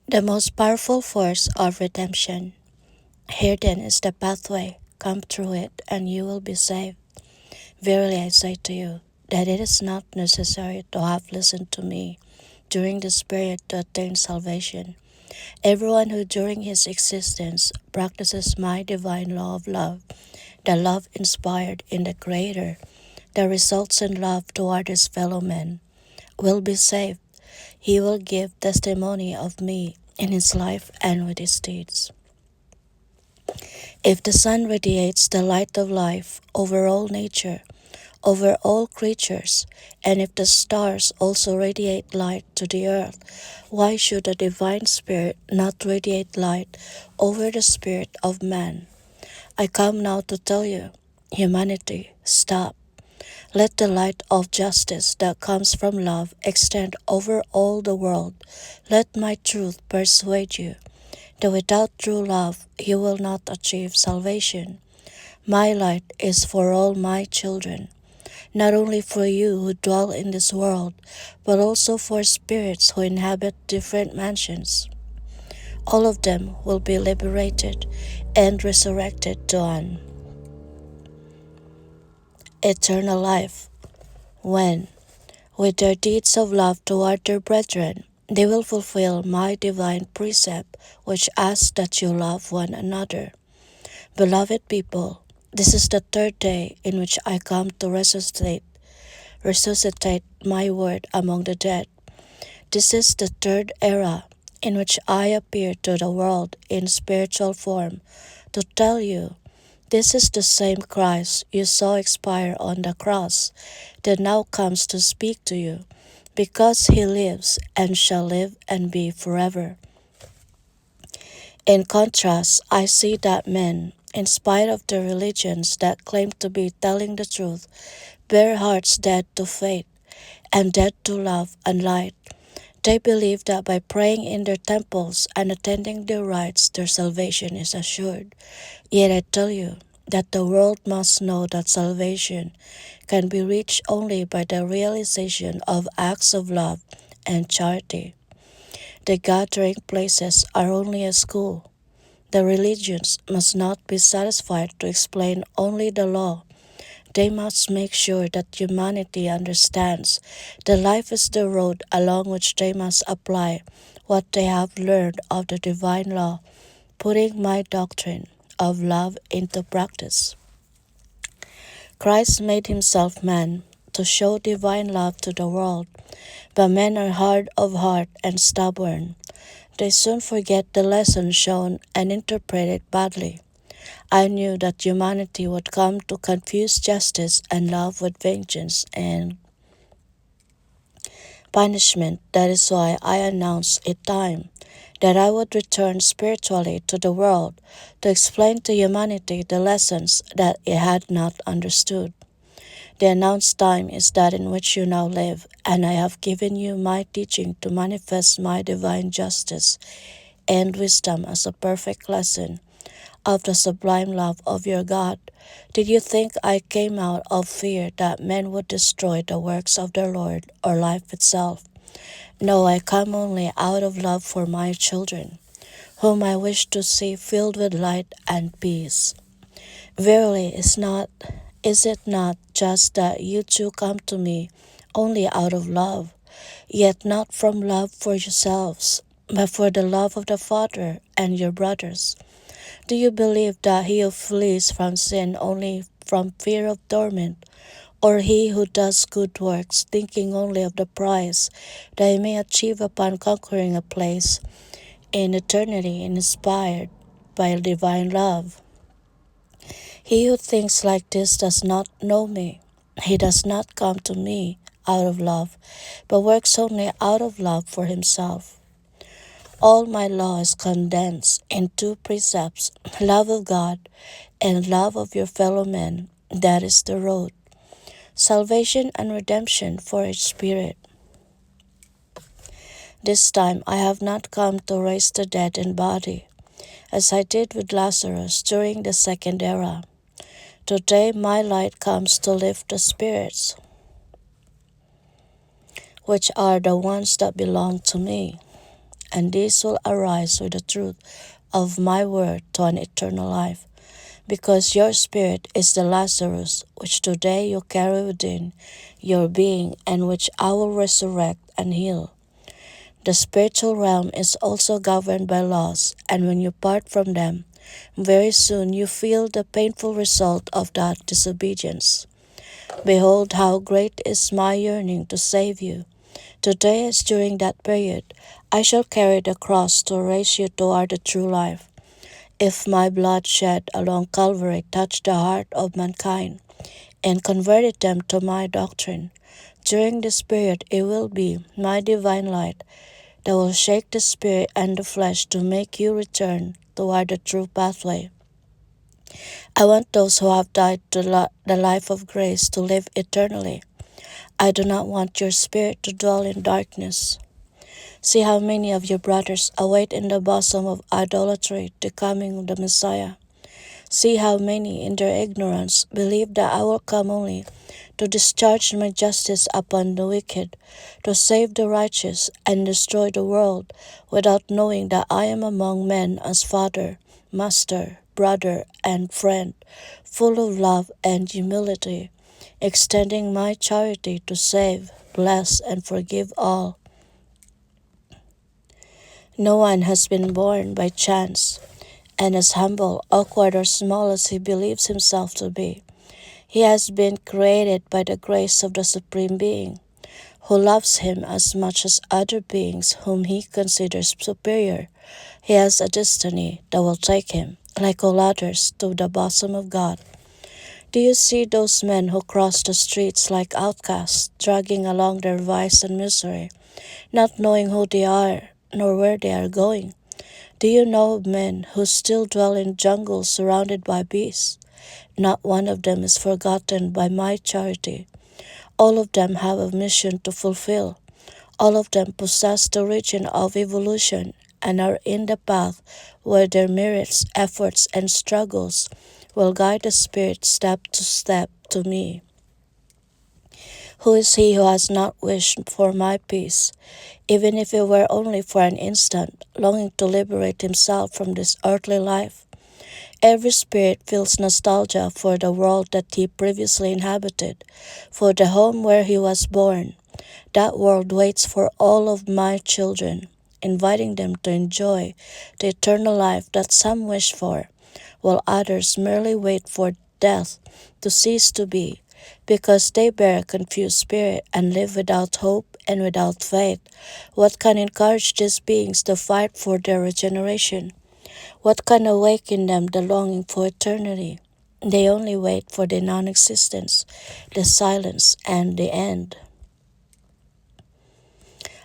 The most powerful force of redemption. Here then is the pathway. Come through it, and you will be saved. Verily I say to you, that it is not necessary to have listened to me during this period to attain salvation. Everyone who during his existence practices my divine law of love, the love inspired in the Creator, that results in love toward his fellow men, will be saved. He will give testimony of me in his life and with his deeds. If the sun radiates the light of life over all nature, over all creatures, and if the stars also radiate light to the earth, why should the divine spirit not radiate light over the spirit of man? I come now to tell you, humanity, stop. Let the light of justice that comes from love extend over all the world. Let my truth persuade you that without true love you will not achieve salvation. My light is for all my children, not only for you who dwell in this world, but also for spirits who inhabit different mansions. All of them will be liberated and resurrected to an eternal life when, with their deeds of love toward their brethren, they will fulfill my divine precept, which asks that you love one another. Beloved people, this is the third day in which I come to resuscitate my word among the dead. This is the third era in which I appear to the world in spiritual form to tell you this is the same Christ you saw expire on the cross that now comes to speak to you, because he lives and shall live and be forever. In contrast, I see that men, in spite of the religions that claim to be telling the truth, bear hearts dead to faith and dead to love and light. They believe that by praying in their temples and attending their rites, their salvation is assured. Yet I tell you that the world must know that salvation can be reached only by the realization of acts of love and charity. The gathering places are only a school. The religions must not be satisfied to explain only the law. They must make sure that humanity understands that life is the road along which they must apply what they have learned of the divine law, putting my doctrine of love into practice. Christ made himself man to show divine love to the world, but men are hard of heart and stubborn. They soon forget the lesson shown and interpret it badly. I knew that humanity would come to confuse justice and love with vengeance and punishment. That is why I announced a time that I would return spiritually to the world to explain to humanity the lessons that it had not understood. The announced time is that in which you now live, and I have given you my teaching to manifest my divine justice and wisdom as a perfect lesson of the sublime love of your God. Did you think I came out of fear that men would destroy the works of their Lord or life itself? No, I come only out of love for my children, whom I wish to see filled with light and peace. Verily, is it not just that you too come to me only out of love, yet not from love for yourselves, but for the love of the Father and your brothers? Do you believe that he who flees from sin only from fear of torment, or he who does good works thinking only of the prize that he may achieve upon conquering a place in eternity inspired by divine love? He who thinks like this does not know me. He does not come to me out of love, but works only out of love for himself. All my law is condensed in two precepts: love of God and love of your fellow men. That is the road. Salvation and redemption for each spirit. This time I have not come to raise the dead in body, as I did with Lazarus during the second era. Today my light comes to lift the spirits, which are the ones that belong to me, and these will arise with the truth of my word to an eternal life. Because your spirit is the Lazarus which today you carry within your being and which I will resurrect and heal. The spiritual realm is also governed by laws, and when you part from them, very soon you feel the painful result of that disobedience. Behold, how great is my yearning to save you. Today, as during that period, I shall carry the cross to raise you toward the true life. If my blood shed along Calvary touched the heart of mankind and converted them to my doctrine, during this period it will be my divine light that will shake the spirit and the flesh to make you return toward the true pathway. I want those who have died to the life of grace to live eternally. I do not want your spirit to dwell in darkness. See how many of your brothers await in the bosom of idolatry the coming of the Messiah. See how many in their ignorance believe that I will come only to discharge my justice upon the wicked, to save the righteous, and destroy the world, without knowing that I am among men as Father, Master, brother, and friend, full of love and humility, extending my charity to save, bless, and forgive all. No one has been born by chance, and as humble, awkward, or small as he believes himself to be, he has been created by the grace of the Supreme Being, who loves him as much as other beings whom he considers superior. He has a destiny that will take him, like all others, to the bosom of God. Do you see those men who cross the streets like outcasts, dragging along their vice and misery, not knowing who they are nor where they are going? Do you know of men who still dwell in jungles surrounded by beasts? Not one of them is forgotten by my charity. All of them have a mission to fulfill. All of them possess the region of evolution and are in the path where their merits, efforts, and struggles will guide the spirit step to me. Who is he who has not wished for my peace, even if it were only for an instant, longing to liberate himself from this earthly life? Every spirit feels nostalgia for the world that he previously inhabited, for the home where he was born. That world waits for all of my children, inviting them to enjoy the eternal life that some wish for, while others merely wait for death to cease to be, because they bear a confused spirit and live without hope and without faith. What can encourage these beings to fight for their regeneration? What can awaken them the longing for eternity? They only wait for the non-existence, the silence, and the end.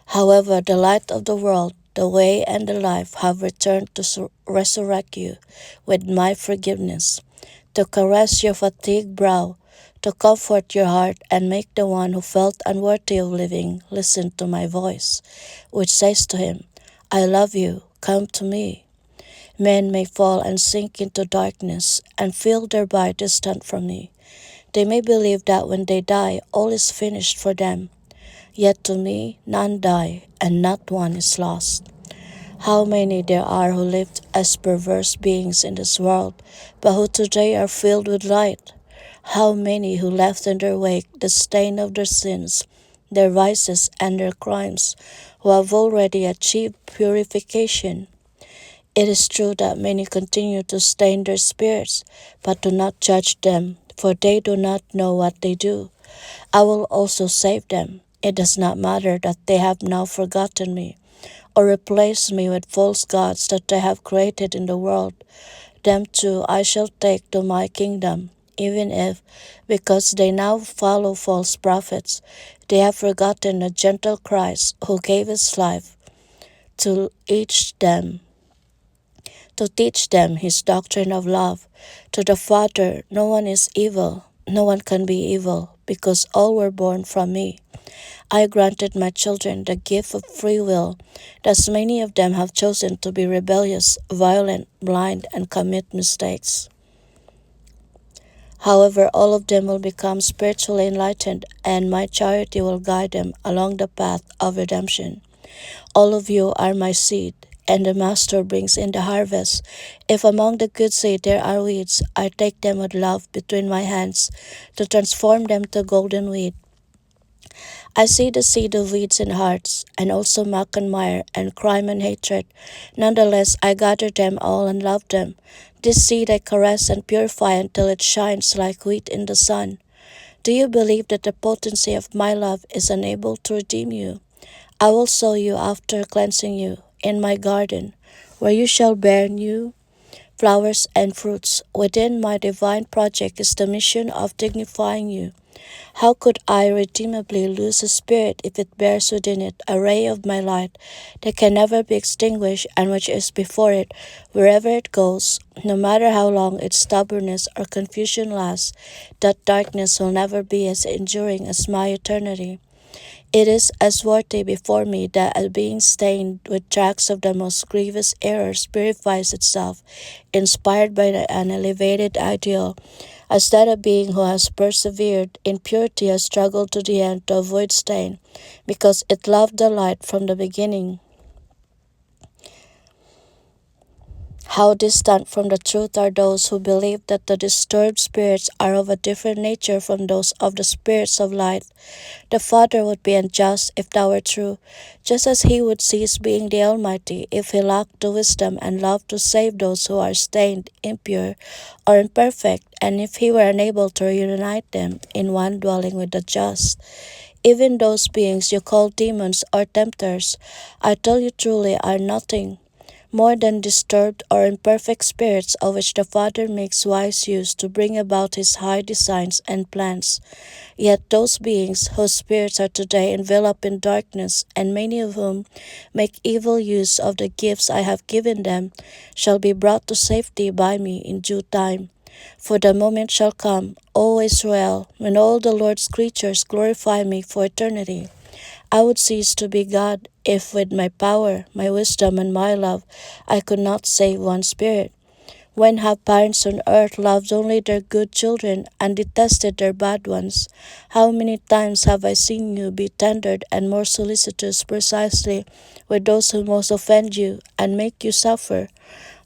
However, the light of the world, the way and the life have returned to resurrect you with my forgiveness, to caress your fatigued brow, to comfort your heart and make the one who felt unworthy of living listen to my voice, which says to him, I love you, come to me. Men may fall and sink into darkness and feel thereby distant from me. They may believe that when they die, all is finished for them. Yet to me, none die, and not one is lost. How many there are who lived as perverse beings in this world, but who today are filled with light. How many who left in their wake the stain of their sins, their vices, and their crimes, who have already achieved purification. It is true that many continue to stain their spirits, but do not judge them, for they do not know what they do. I will also save them. It does not matter that they have now forgotten me, or replaced me with false gods that they have created in the world. Them too I shall take to my kingdom, even if, because they now follow false prophets, they have forgotten the gentle Christ who gave his life to teach them his doctrine of love. To the Father, no one is evil, no one can be evil, because all were born from me. I granted my children the gift of free will, thus many of them have chosen to be rebellious, violent, blind, and commit mistakes. However, all of them will become spiritually enlightened, and my charity will guide them along the path of redemption. All of you are my seed, and the Master brings in the harvest. If among the good seed there are weeds, I take them with love between my hands to transform them to golden wheat. I see the seed of weeds in hearts, and also muck and mire, and crime and hatred. Nonetheless, I gather them all and love them. This seed I caress and purify until it shines like wheat in the sun. Do you believe that the potency of my love is unable to redeem you? I will sow you after cleansing you in my garden, where you shall bear new flowers and fruits. Within my divine project is the mission of dignifying you. How could I redeemably lose a spirit if it bears within it a ray of my light that can never be extinguished and which is before it wherever it goes, no matter how long its stubbornness or confusion lasts, that darkness will never be as enduring as my eternity. It is as worthy before me that a being stained with tracks of the most grievous errors purifies itself, inspired by an elevated ideal, as that a being who has persevered in purity has struggled to the end to avoid stain, because it loved the light from the beginning. How distant from the truth are those who believe that the disturbed spirits are of a different nature from those of the spirits of light. The Father would be unjust if that were true, just as he would cease being the Almighty if he lacked the wisdom and love to save those who are stained, impure, or imperfect, and if he were unable to reunite them in one dwelling with the just. Even those beings you call demons or tempters, I tell you truly, are nothing more than disturbed or imperfect spirits of which the Father makes wise use to bring about his high designs and plans. Yet those beings whose spirits are today enveloped in darkness, and many of whom make evil use of the gifts I have given them, shall be brought to safety by me in due time. For the moment shall come, O Israel, when all the Lord's creatures glorify me for eternity. I would cease to be God if with my power, my wisdom, and my love I could not save one spirit. When have parents on earth loved only their good children and detested their bad ones? How many times have I seen you be tender and more solicitous precisely with those who most offend you and make you suffer?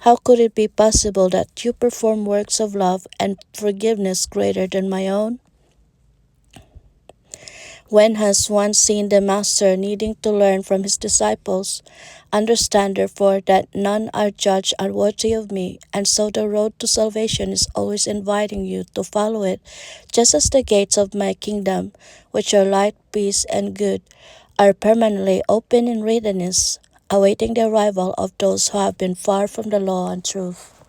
How could it be possible that you perform works of love and forgiveness greater than my own? When has one seen the Master needing to learn from his disciples? Understand therefore that none are judged unworthy of me, and so the road to salvation is always inviting you to follow it, just as the gates of my kingdom, which are light, peace, and good, are permanently open in readiness, awaiting the arrival of those who have been far from the law and truth.